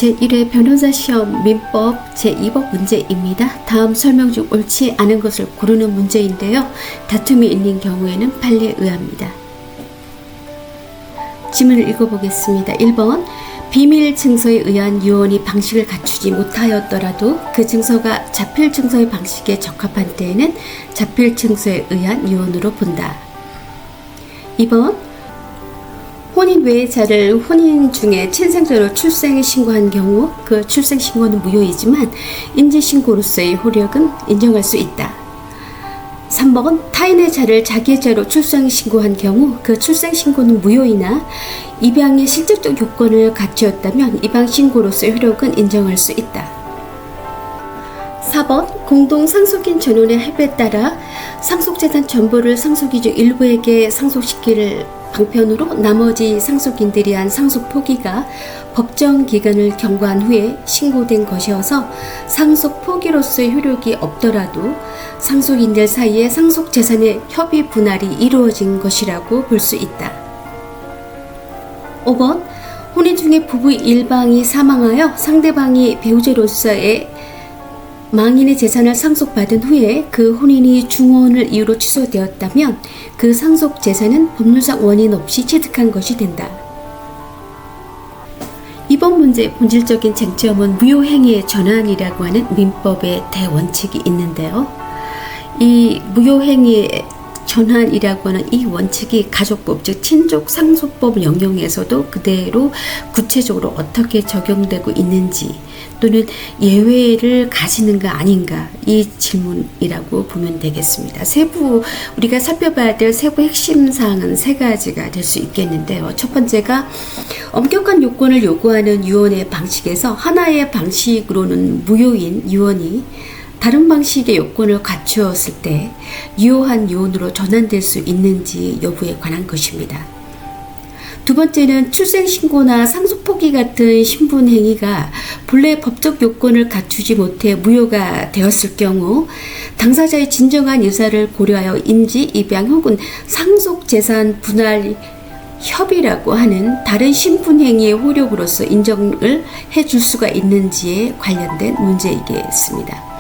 제1회 변호사 시험 민법 제2법 문제입니다. 다음 설명 중 옳지 않은 것을 고르는 문제인데요. 다툼이 있는 경우에는 판례에 의합니다. 지문을 읽어보겠습니다. 1번 비밀 증서에 의한 유언이 방식을 갖추지 못하였더라도 그 증서가 자필 증서의 방식에 적합한 때에는 자필 증서에 의한 유언으로 본다. 2번 혼인 외자를 혼인 중에 친생자로 출생을 신고한 경우 그 출생 신고는 무효이지만 인지신고로서의 효력은 인정할 수 있다. 3번 타인의 자를 자기의 자로 출생 신고한 경우 그 출생 신고는 무효이나 입양의 실질적 요건을 갖추었다면 입양 신고로서의 효력은 인정할 수 있다. 4번 공동 상속인 전원의 합의에 따라 상속재산 전부를 상속인 중 일부에게 상속시키를 방편으로 나머지 상속인들이 한 상속 포기가 법정 기간을 경과한 후에 신고된 것이어서 상속 포기로서의 효력이 없더라도 상속인들 사이에 상속 재산의 협의 분할이 이루어진 것이라고 볼 수 있다. 5번 혼인 중에 부부 일방이 사망하여 상대방이 배우자로서의 망인의 재산을 상속받은 후에 그 혼인이 중혼을 이유로 취소되었다면 그 상속 재산은 법률상 원인 없이 취득한 것이 된다. 이번 문제의 본질적인 쟁점은 무효행위의 전환이라고 하는 민법의 대원칙이 있는데요. 이 무효행위의 전환이라고 하는 이 원칙이 가족법, 즉 친족상속법 영역에서도 그대로 구체적으로 어떻게 적용되고 있는지 또는 예외를 가지는가 아닌가 이 질문이라고 보면 되겠습니다. 우리가 살펴봐야 될 세부 핵심 사항은 세 가지가 될 수 있겠는데요. 첫 번째가 엄격한 요건을 요구하는 유언의 방식에서 하나의 방식으로는 무효인 유언이 다른 방식의 요건을 갖추었을 때 유효한 유언으로 전환될 수 있는지 여부에 관한 것입니다. 두 번째는 출생신고나 상속포기 같은 신분행위가 본래 법적 요건을 갖추지 못해 무효가 되었을 경우 당사자의 진정한 의사를 고려하여 인지, 입양 혹은 상속재산 분할 협의라고 하는 다른 신분행위의 효력으로서 인정을 해줄 수가 있는지에 관련된 문제이겠습니다.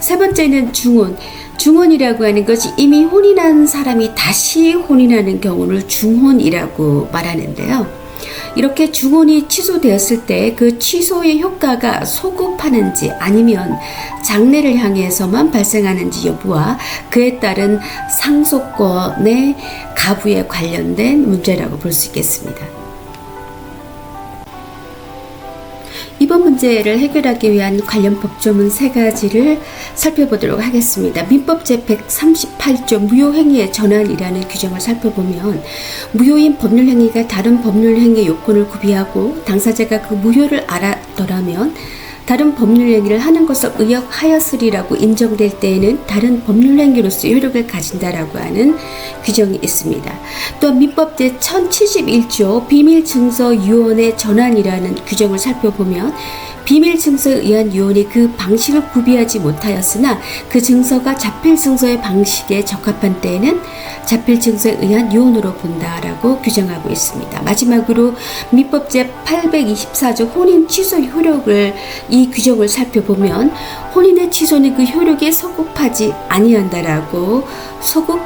세 번째는 중혼이라고 하는 것이 이미 혼인한 사람이 다시 혼인하는 경우를 중혼이라고 말하는데요. 이렇게 중혼이 취소되었을 때 그 취소의 효과가 소급하는지 아니면 장래를 향해서만 발생하는지 여부와 그에 따른 상속권의 가부에 관련된 문제라고 볼 수 있겠습니다. 이번 문제를 해결하기 위한 관련 법조문 세 가지를 살펴보도록 하겠습니다. 민법 제138조 무효행위의 전환이라는 규정을 살펴보면 무효인 법률행위가 다른 법률행위의 요건을 구비하고 당사자가 그 무효를 알았더라면 다른 법률행위를 하는 것을 의역하였으리라고 인정될 때에는 다른 법률행위로서의 효력을 가진다라고 하는 규정이 있습니다. 또한 민법 제1071조 비밀증서 유언의 전환이라는 규정을 살펴보면 비밀 증서에 의한 유언이 그 방식을 구비하지 못하였으나 그 증서가 자필 증서의 방식에 적합한 때에는 자필 증서에 의한 유언으로 본다라고 규정하고 있습니다. 마지막으로 민법 제824조 혼인 취소 효력을 이 규정을 살펴보면 혼인의 취소는 그 효력에 소급하지 아니한다라고 소급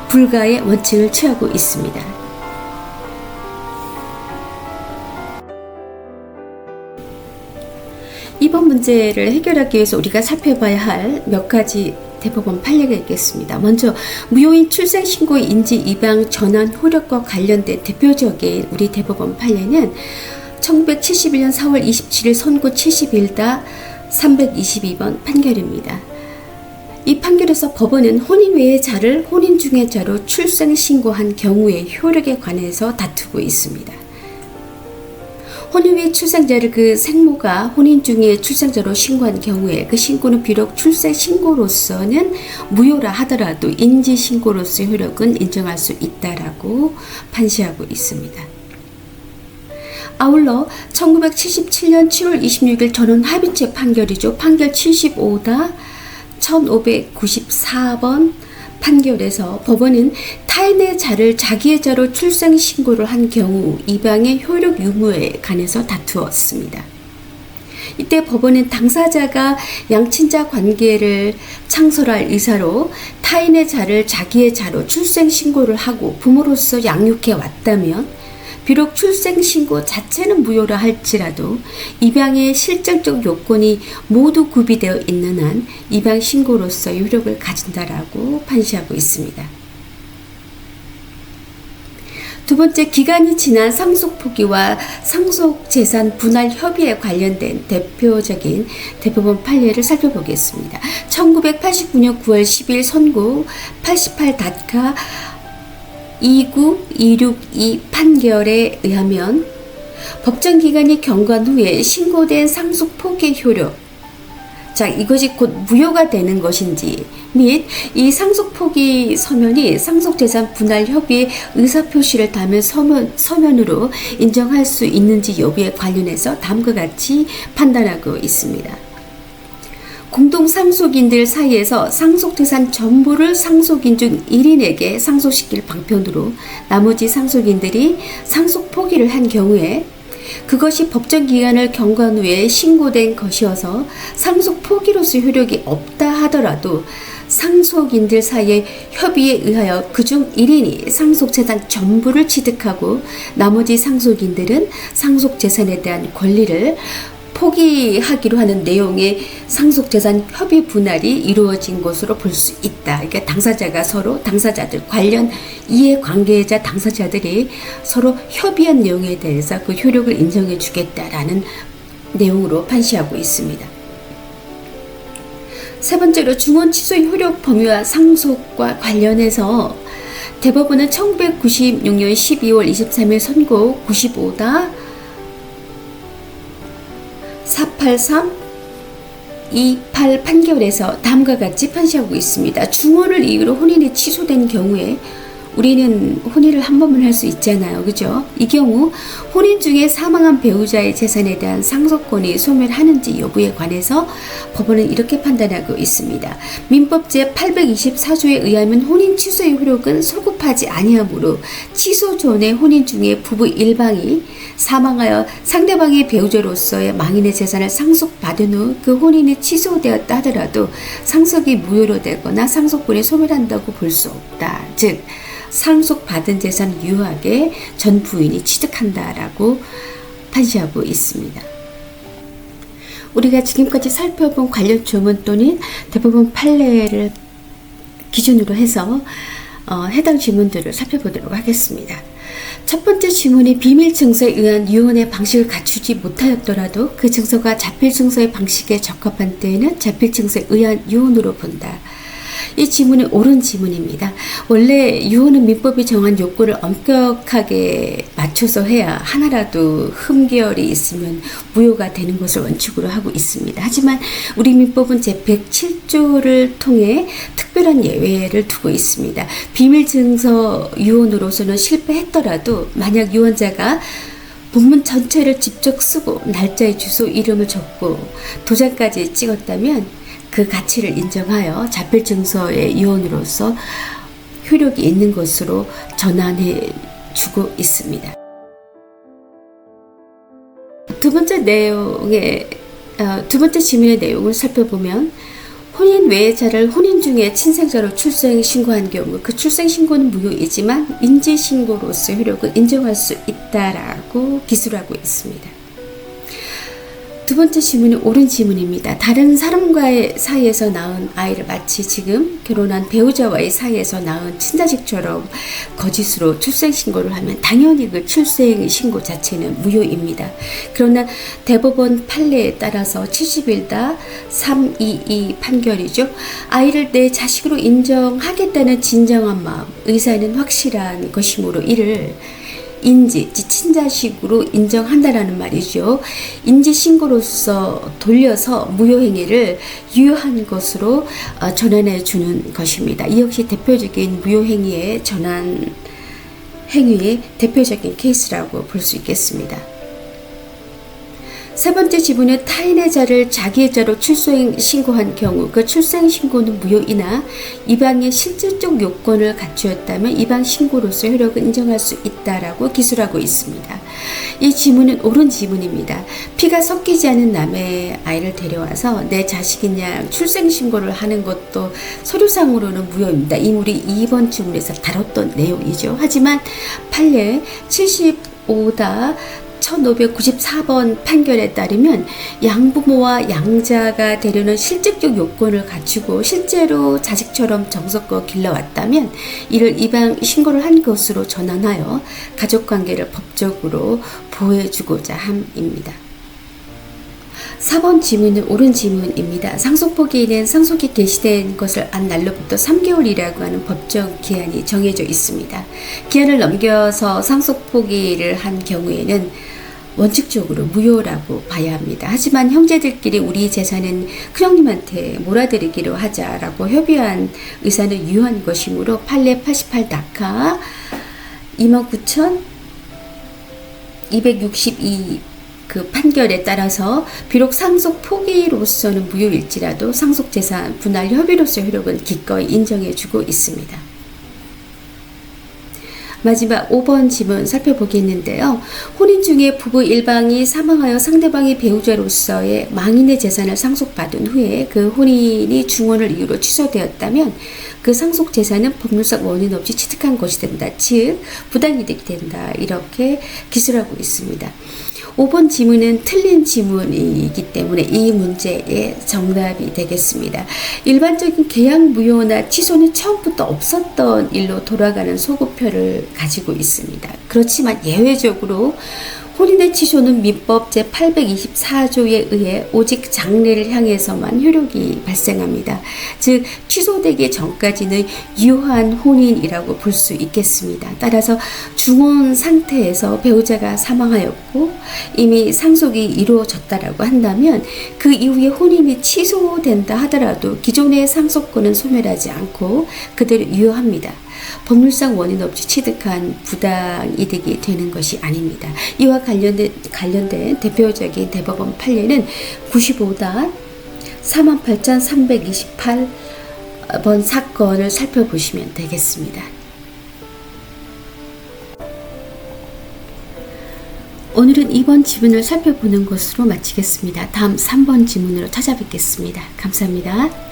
불가의 원칙을 취하고 있습니다. 이번 문제를 해결하기 위해서 우리가 살펴봐야 할 몇 가지 대법원 판례가 있겠습니다. 먼저 무효인 출생신고 인지 입양 전환 효력과 관련된 대표적인 우리 대법원 판례는 1971년 4월 27일 선고 71-322번 판결입니다. 이 판결에서 법원은 혼인 외의 자를 혼인 중의 자로 출생신고한 경우의 효력에 관해서 다투고 있습니다. 혼인 외 출생자를 그 생모가 혼인 중에 출생자로 신고한 경우에 그 신고는 비록 출생 신고로서는 무효라 하더라도 인지 신고로서의 효력은 인정할 수 있다라고 판시하고 있습니다. 아울러 1977년 7월 26일 전원 합의체 판결이죠. 판결 75-1594번 판결에서 법원은 타인의 자를 자기의 자로 출생 신고를 한 경우 입양의 효력 유무에 관해서 다투었습니다. 이때 법원은 당사자가 양친자 관계를 창설할 의사로 타인의 자를 자기의 자로 출생신고를 하고 부모로서 양육해 왔다면 비록 출생신고 자체는 무효라 할지라도 입양의 실질적 요건이 모두 구비되어 있는 한 입양신고로서의 효력을 가진다라고 판시하고 있습니다. 두 번째, 기간이 지난 상속 포기와 상속 재산 분할 협의에 관련된 대표적인 대법원 판례를 살펴보겠습니다. 1989년 9월 10일 선고 88-닷카 29262 판결에 의하면 법정 기간이 경과 후에 신고된 상속 포기 효력, 자, 이것이 곧 무효가 되는 것인지 및 이 상속 포기 서면이 상속재산 분할 협의의 의사표시를 담은 서면으로 인정할 수 있는지 여부에 관련해서 다음과 같이 판단하고 있습니다. 공동상속인들 사이에서 상속재산 전부를 상속인 중 1인에게 상속시킬 방편으로 나머지 상속인들이 상속 포기를 한 경우에 그것이 법정 기간을 경과한 후에 신고된 것이어서 상속 포기로서 효력이 없다 하더라도 상속인들 사이의 협의에 의하여 그중 1인이 상속재산 전부를 취득하고 나머지 상속인들은 상속재산에 대한 권리를 포기하기로 하는 내용의 상속재산 협의 분할이 이루어진 것으로 볼 수 있다. 그러니까 당사자들 관련 이해관계자 당사자들이 서로 협의한 내용에 대해서 그 효력을 인정해 주겠다라는 내용으로 판시하고 있습니다. 세 번째로 중원 취소 효력 범위와 상속과 관련해서 대법원은 1996년 12월 23일 선고 95-483-28 판결에서 다음과 같이 판시하고 있습니다. 중원을 이유로 혼인이 취소된 경우에 우리는 혼인을 한 번만 할 수 있잖아요. 그죠? 이 경우 혼인 중에 사망한 배우자의 재산에 대한 상속권이 소멸하는지 여부에 관해서 법원은 이렇게 판단하고 있습니다. 민법 제824조에 의하면 혼인 취소의 효력은 소급하지 아니하므로 취소 전에 혼인 중에 부부 일방이 사망하여 상대방의 배우자로서의 망인의 재산을 상속받은 후 그 혼인이 취소되었다 하더라도 상속이 무효로 되거나 상속권이 소멸한다고 볼 수 없다. 즉 상속받은 재산 유효하게 전 부인이 취득한다라고 판시하고 있습니다. 우리가 지금까지 살펴본 관련 조문 또는 대법원 판례를 기준으로 해서 해당 지문들을 살펴보도록 하겠습니다. 첫 번째 지문이 비밀 증서에 의한 유언의 방식을 갖추지 못하였더라도 그 증서가 자필 증서의 방식에 적합한 때에는 자필 증서에 의한 유언으로 본다. 이 지문은 옳은 지문입니다. 원래 유언은 민법이 정한 요건을 엄격하게 맞춰서 해야 하나라도 흠결이 있으면 무효가 되는 것을 원칙으로 하고 있습니다. 하지만 우리 민법은 제107조를 통해 특별한 예외를 두고 있습니다. 비밀증서 유언으로서는 실패했더라도 만약 유언자가 본문 전체를 직접 쓰고 날짜의 주소 이름을 적고 도장까지 찍었다면 그 가치를 인정하여 자필 증서의 유언으로서 효력이 있는 것으로 전환해 주고 있습니다. 두 번째 지문의 내용을 살펴보면 혼인 외자를 혼인 중에 친생자로 출생 신고한 경우 그 출생 신고는 무효이지만 인지 신고로서 효력을 인정할 수 있다라고 기술하고 있습니다. 두 번째 지문은 옳은 지문입니다. 다른 사람과의 사이에서 낳은 아이를 마치 지금 결혼한 배우자와의 사이에서 낳은 친자식처럼 거짓으로 출생신고를 하면 당연히 그 출생신고 자체는 무효입니다. 그러나 대법원 판례에 따라서 71-322 판결이죠. 아이를 내 자식으로 인정하겠다는 진정한 마음, 의사는 확실한 것이므로 이를 인지, 친자식으로 인정한다라는 말이죠. 인지신고로서 돌려서 무효행위를 유효한 것으로 전환해 주는 것입니다. 이 역시 대표적인 무효행위의 전환 행위의 대표적인 케이스라고 볼 수 있겠습니다. 세 번째 지문은 타인의 자를 자기의 자로 출생 신고한 경우 그 출생 신고는 무효이나 이방의 실질적 요건을 갖추었다면 이방 신고로서 효력을 인정할 수 있다라고 기술하고 있습니다. 이 지문은 옳은 지문입니다. 피가 섞이지 않은 남의 아이를 데려와서 내 자식이냐 출생 신고를 하는 것도 서류상으로는 무효입니다. 이 우리 2번 지문에서 다뤘던 내용이죠. 하지만 판례 75다 1594번 판결에 따르면 양부모와 양자가 되려는 실질적 요건을 갖추고 실제로 자식처럼 정성껏 길러왔다면 이를 이방 신고를 한 것으로 전환하여 가족관계를 법적으로 보호해주고자 함입니다. 4번 지문은 옳은 지문입니다. 상속포기에는 상속이 개시된 것을 안 날로부터 3개월이라고 하는 법적 기한이 정해져 있습니다. 기한을 넘겨서 상속포기를 한 경우에는 원칙적으로 무효라고 봐야 합니다. 하지만 형제들끼리 우리 재산은 큰형님한테 몰아드리기로 하자라고 협의한 의사는 유효한 것이므로 판례 88다카 29,262 그 판결에 따라서 비록 상속 포기로서는 무효일지라도 상속재산 분할 협의로서 효력은 기꺼이 인정해주고 있습니다. 마지막 5번 지문 살펴보겠는데요. 혼인 중에 부부 일방이 사망하여 상대방의 배우자로서의 망인의 재산을 상속받은 후에 그 혼인이 중혼을 이유로 취소되었다면 그 상속 재산은 법률상 원인 없이 취득한 것이 된다. 즉 부당이득이 된다. 이렇게 기술하고 있습니다. 5번 지문은 틀린 지문이기 때문에 이 문제의 정답이 되겠습니다. 일반적인 계약 무효나 취소는 처음부터 없었던 일로 돌아가는 소급표를 가지고 있습니다. 그렇지만 예외적으로 혼인의 취소는 민법 제824조에 의해 오직 장래를 향해서만 효력이 발생합니다. 즉 취소되기 전까지는 유효한 혼인이라고 볼 수 있겠습니다. 따라서 중혼 상태에서 배우자가 사망하였고 이미 상속이 이루어졌다라고 한다면 그 이후에 혼인이 취소된다 하더라도 기존의 상속권은 소멸하지 않고 그대로 유효합니다. 법률상 원인 없이 취득한 부당이득이 되는 것이 아닙니다. 이와 관련된 대표적인 대법원 판례는 95단 48,328번 사건을 살펴보시면 되겠습니다. 오늘은 2번 지문을 살펴보는 것으로 마치겠습니다. 다음 3번 지문으로 찾아뵙겠습니다. 감사합니다.